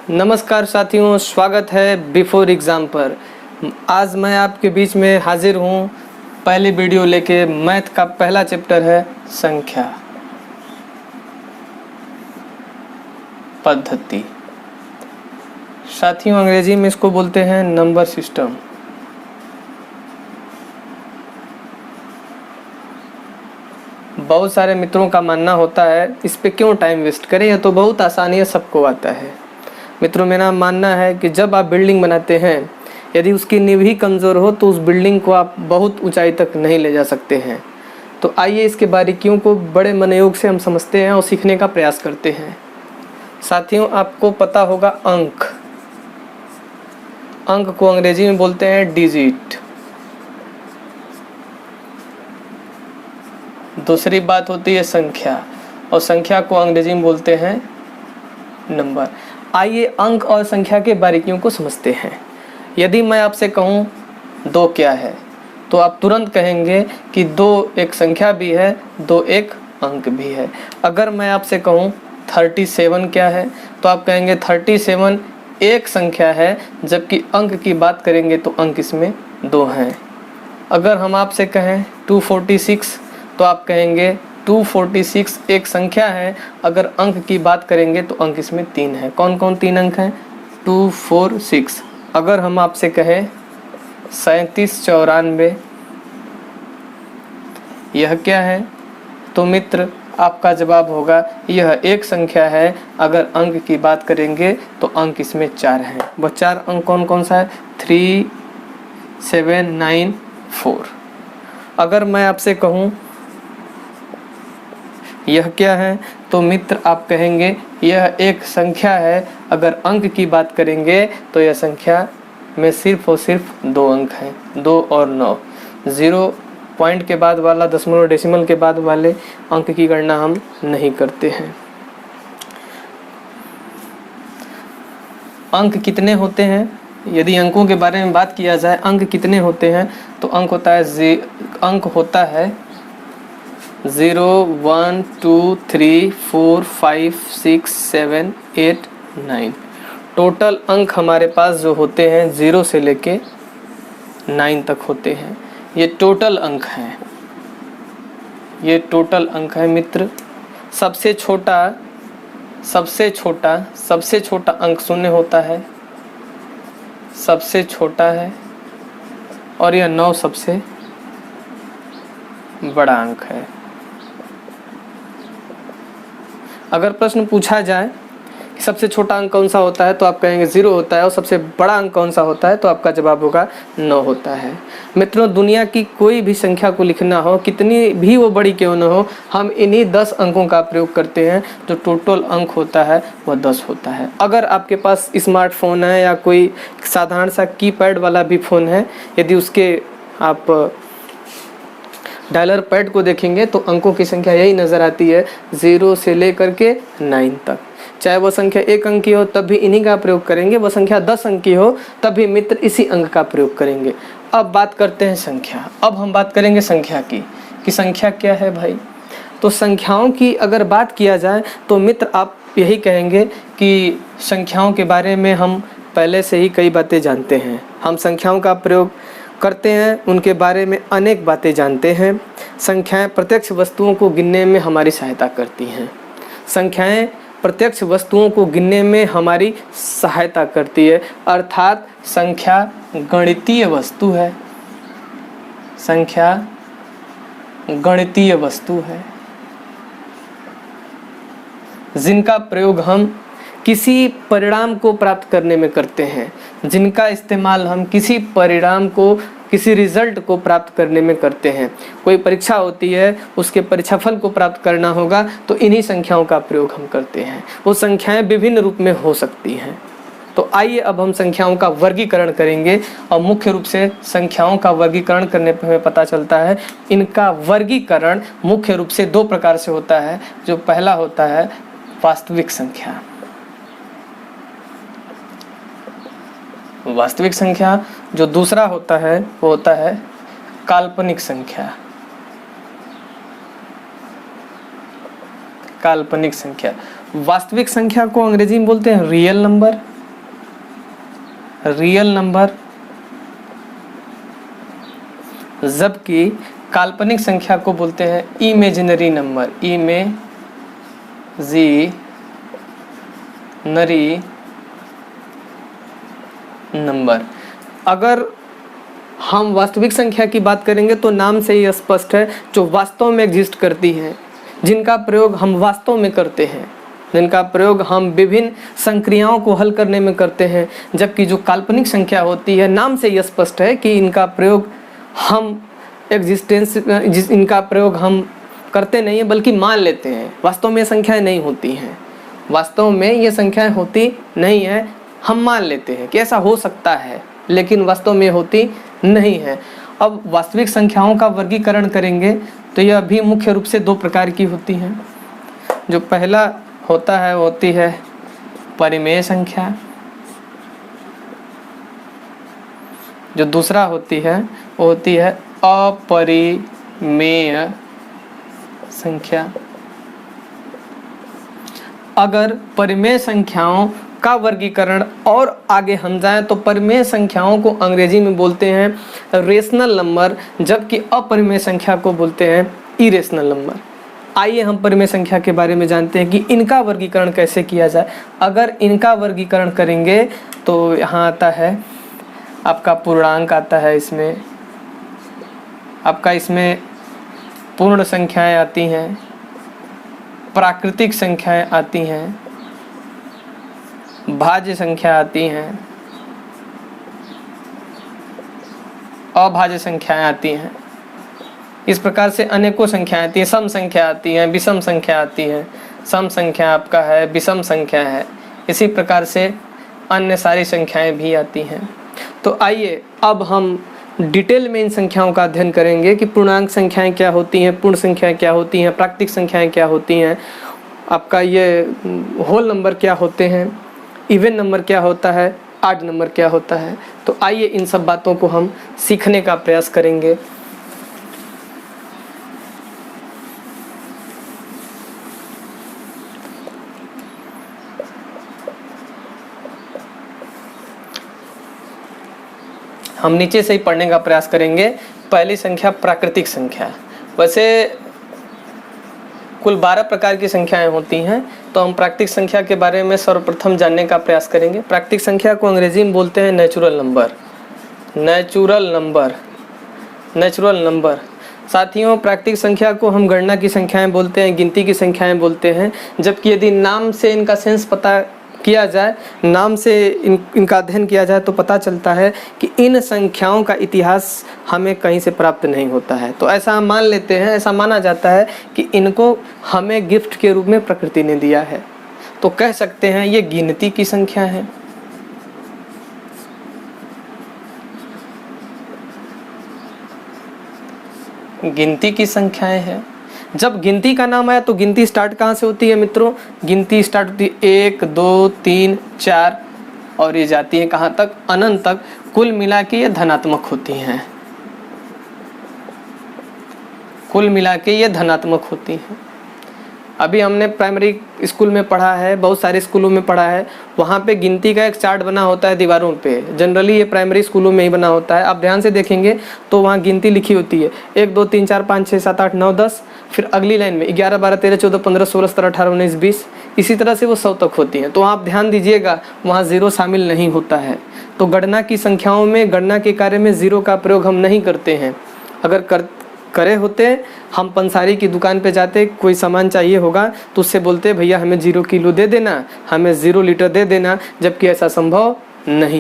नमस्कार साथियों, स्वागत है बिफोर एग्ज़ाम पर। आज मैं आपके बीच में हाजिर हूँ पहली वीडियो लेके। मैथ का पहला चैप्टर है संख्या पद्धति। साथियों, अंग्रेजी में इसको बोलते हैं नंबर सिस्टम। बहुत सारे मित्रों का मानना होता है इस पे क्यों टाइम वेस्ट करें, यह तो बहुत आसानी है, सबको आता है। मित्रों, मेरा मानना है कि जब आप बिल्डिंग बनाते हैं, यदि उसकी नींव ही कमज़ोर हो तो उस बिल्डिंग को आप बहुत ऊंचाई तक नहीं ले जा सकते हैं। तो आइए इसके बारीकियों को बड़े मनोयोग से हम समझते हैं और सीखने का प्रयास करते हैं। साथियों, आपको पता होगा अंक को अंग्रेजी में बोलते हैं डिजिट। दूसरी बात होती है संख्या, और संख्या को अंग्रेजी में बोलते हैं नंबर। आइए अंक और संख्या के बारीकियों को समझते हैं। यदि मैं आपसे कहूँ 2 क्या है, तो आप तुरंत कहेंगे कि 2 एक संख्या भी है, 2 एक अंक भी है। अगर मैं आपसे कहूँ 37 क्या है, तो आप कहेंगे 37 एक संख्या है, जबकि अंक की बात करेंगे तो अंक इसमें 2 हैं। अगर हम आपसे कहें 246, तो आप कहेंगे 246 एक संख्या है, अगर अंक की बात करेंगे तो अंक इसमें 3 है। कौन कौन 3 अंक हैं? 246। अगर हम आपसे कहें 3794, यह क्या है? तो मित्र, आपका जवाब होगा यह एक संख्या है, अगर अंक की बात करेंगे तो अंक इसमें 4 हैं। वह 4 अंक कौन कौन सा है? 3, 7, 9, 4। अगर मैं आपसे कहूँ यह क्या है, तो मित्र आप कहेंगे यह एक संख्या है, अगर अंक की बात करेंगे तो यह संख्या में सिर्फ और सिर्फ 2 अंक हैं, 2 और 9। 0 पॉइंट के बाद वाला, दशमलव डेसिमल के बाद वाले अंक की गणना हम नहीं करते हैं। अंक कितने होते हैं? यदि अंकों के बारे में बात किया जाए, अंक कितने होते हैं, तो अंक होता है 0, 1, 2, 3, 4, 5, 6, 7, 8, 9। टोटल अंक हमारे पास जो होते हैं 0 से लेके 9 तक होते हैं। ये टोटल अंक हैं, ये टोटल अंक है मित्र। सबसे छोटा अंक 0 होता है, सबसे छोटा है, और यह 9 सबसे बड़ा अंक है। अगर प्रश्न पूछा जाए कि सबसे छोटा अंक कौन सा होता है, तो आप कहेंगे 0 होता है, और सबसे बड़ा अंक कौन सा होता है, तो आपका जवाब होगा 9 होता है। मित्रों, दुनिया की कोई भी संख्या को लिखना हो, कितनी भी वो बड़ी क्यों न हो, हम इन्हीं 10 अंकों का प्रयोग करते हैं। जो टोटल अंक होता है वह 10 होता है। अगर आपके पास स्मार्टफोन है या कोई साधारण सा कीपैड वाला भी फ़ोन है, यदि उसके आप डायलर पैड को देखेंगे तो अंकों की संख्या यही नज़र आती है, 0 से लेकर के 9 तक। चाहे वो संख्या 1 अंक की हो तब भी इन्हीं का प्रयोग करेंगे, वो संख्या 10 अंक की हो तब भी मित्र इसी अंक का प्रयोग करेंगे। अब बात करते हैं संख्या। अब हम बात करेंगे संख्या की, कि संख्या क्या है भाई। तो संख्याओं की अगर बात किया जाए तो मित्र आप यही कहेंगे कि संख्याओं के बारे में हम पहले से ही कई बातें जानते हैं। हम संख्याओं का प्रयोग करते हैं, उनके बारे में अनेक बातें जानते हैं। संख्याएं प्रत्यक्ष वस्तुओं को गिनने में हमारी सहायता करती हैं। संख्याएं प्रत्यक्ष वस्तुओं को गिनने में हमारी सहायता करती है, अर्थात संख्या गणितीय वस्तु है। संख्या गणितीय वस्तु है, जिनका प्रयोग हम किसी परिणाम को प्राप्त करने में करते हैं, जिनका इस्तेमाल हम किसी परिणाम को, किसी रिजल्ट को प्राप्त करने में करते हैं। कोई परीक्षा होती है, उसके परीक्षाफल को प्राप्त करना होगा तो इन्हीं संख्याओं का प्रयोग हम करते हैं। वो संख्याएं विभिन्न रूप में हो सकती हैं। तो आइए अब हम संख्याओं का वर्गीकरण करेंगे, और मुख्य रूप से संख्याओं का वर्गीकरण करने पर हमें पता चलता है इनका वर्गीकरण मुख्य रूप से 2 प्रकार से होता है। जो पहला होता है वास्तविक संख्या। वास्तविक संख्या। जो दूसरा होता है वो होता है काल्पनिक संख्या। काल्पनिक संख्या। वास्तविक संख्या को अंग्रेजी में बोलते हैं रियल नंबर, रियल नंबर, जबकि काल्पनिक संख्या को बोलते हैं इमेजिनरी नंबर, इमेजिनरी नंबर। अगर हम वास्तविक संख्या की बात करेंगे तो नाम से ही स्पष्ट है, जो वास्तव में एग्जिस्ट करती हैं, जिनका प्रयोग हम वास्तव में करते हैं, जिनका प्रयोग हम विभिन्न संक्रियाओं को हल करने में करते हैं। जबकि जो काल्पनिक संख्या होती है, नाम से ही स्पष्ट है कि इनका प्रयोग हम इनका प्रयोग हम करते नहीं हैं बल्कि मान लेते हैं। वास्तव में ये संख्याएं नहीं होती हैं, वास्तव में ये संख्याएं होती नहीं हैं, हम मान लेते हैं कि ऐसा हो सकता है, लेकिन वास्तव में होती नहीं है। अब वास्तविक संख्याओं का वर्गीकरण करेंगे तो यह भी मुख्य रूप से 2 प्रकार की होती हैं। जो पहला होता है वो होती है परिमेय संख्या, जो दूसरा होती है वो होती है अपरिमेय संख्या। अगर परिमेय संख्याओं का वर्गीकरण और आगे हम जाएं तो परिमेय संख्याओं को अंग्रेजी में बोलते हैं रेशनल नंबर, जबकि अपरिमेय संख्या को बोलते हैं इरेशनल नंबर। आइए हम परिमेय संख्या के बारे में जानते हैं कि इनका वर्गीकरण कैसे किया जाए। अगर इनका वर्गीकरण करेंगे तो यहाँ आता है आपका पूर्णांक आता है, इसमें आपका इसमें पूर्ण संख्याएं आती हैं, प्राकृतिक संख्याएं आती हैं, भाज्य संख्या आती हैं, अभाज्य संख्याएं आती हैं। इस प्रकार से अनेकों संख्याएं आती हैं, सम संख्या आती हैं, विषम संख्या आती है, सम संख्या आपका है, विषम संख्या है, इसी प्रकार से अन्य सारी संख्याएं भी आती हैं। तो आइए अब हम डिटेल में इन संख्याओं का अध्ययन करेंगे कि पूर्णांक संख्याएं क्या होती हैं, पूर्ण संख्याएं क्या होती हैं, प्राकृतिक संख्याएं क्या होती हैं, आपका ये होल नंबर क्या होते हैं, इवन नंबर क्या होता है, ऑड नंबर क्या होता है। तो आइए इन सब बातों को हम सीखने का प्रयास करेंगे। हम नीचे से ही पढ़ने का प्रयास करेंगे। पहली संख्या प्राकृतिक संख्या। वैसे कुल 12 प्रकार की संख्याएं होती हैं, तो हम प्राकृतिक संख्या के बारे में सर्वप्रथम जानने का प्रयास करेंगे। प्राकृतिक संख्या को अंग्रेजी में बोलते हैं natural number. Natural number, natural number. साथियों, प्राकृतिक संख्या को हम गणना की संख्याएं बोलते हैं, गिनती की संख्याएं बोलते हैं। जबकि यदि नाम से इनका सेंस पता किया जाए, नाम से इनका अध्ययन किया जाए तो पता चलता है कि इन संख्याओं का इतिहास हमें कहीं से प्राप्त नहीं होता है। तो ऐसा हम मान लेते हैं, ऐसा माना जाता है कि इनको हमें गिफ्ट के रूप में प्रकृति ने दिया है। तो कह सकते हैं ये गिनती की संख्या है। गिनती की संख्याएं हैं। जब गिनती का नाम आया तो गिनती स्टार्ट कहाँ से होती है मित्रों? गिनती स्टार्ट होती है 1 2 3 4 और ये जाती है कहाँ तक? अनंत तक। कुल मिला के ये धनात्मक होती हैं, कुल मिला के ये धनात्मक होती हैं। अभी हमने प्राइमरी स्कूल में पढ़ा है, बहुत सारे स्कूलों में पढ़ा है, वहाँ पे गिनती का एक चार्ट बना होता है दीवारों पे। जनरली ये प्राइमरी स्कूलों में ही बना होता है। आप ध्यान से देखेंगे तो वहाँ गिनती लिखी होती है 1 2 3 4 5 6 7 8 9 10, फिर अगली लाइन में 11 12 13 14 15 16 17 18 19 20, इसी तरह से वो 100 तक होती हैं। तो आप ध्यान दीजिएगा वहाँ ज़ीरो शामिल नहीं होता है। तो गणना की संख्याओं में, गणना के कार्य में ज़ीरो का प्रयोग हम नहीं करते हैं। अगर करे होते, हम पंसारी की दुकान पे जाते, कोई सामान चाहिए होगा तो उससे बोलते भैया हमें 0 किलो दे देना, हमें 0 लीटर दे देना, जबकि ऐसा संभव नहीं।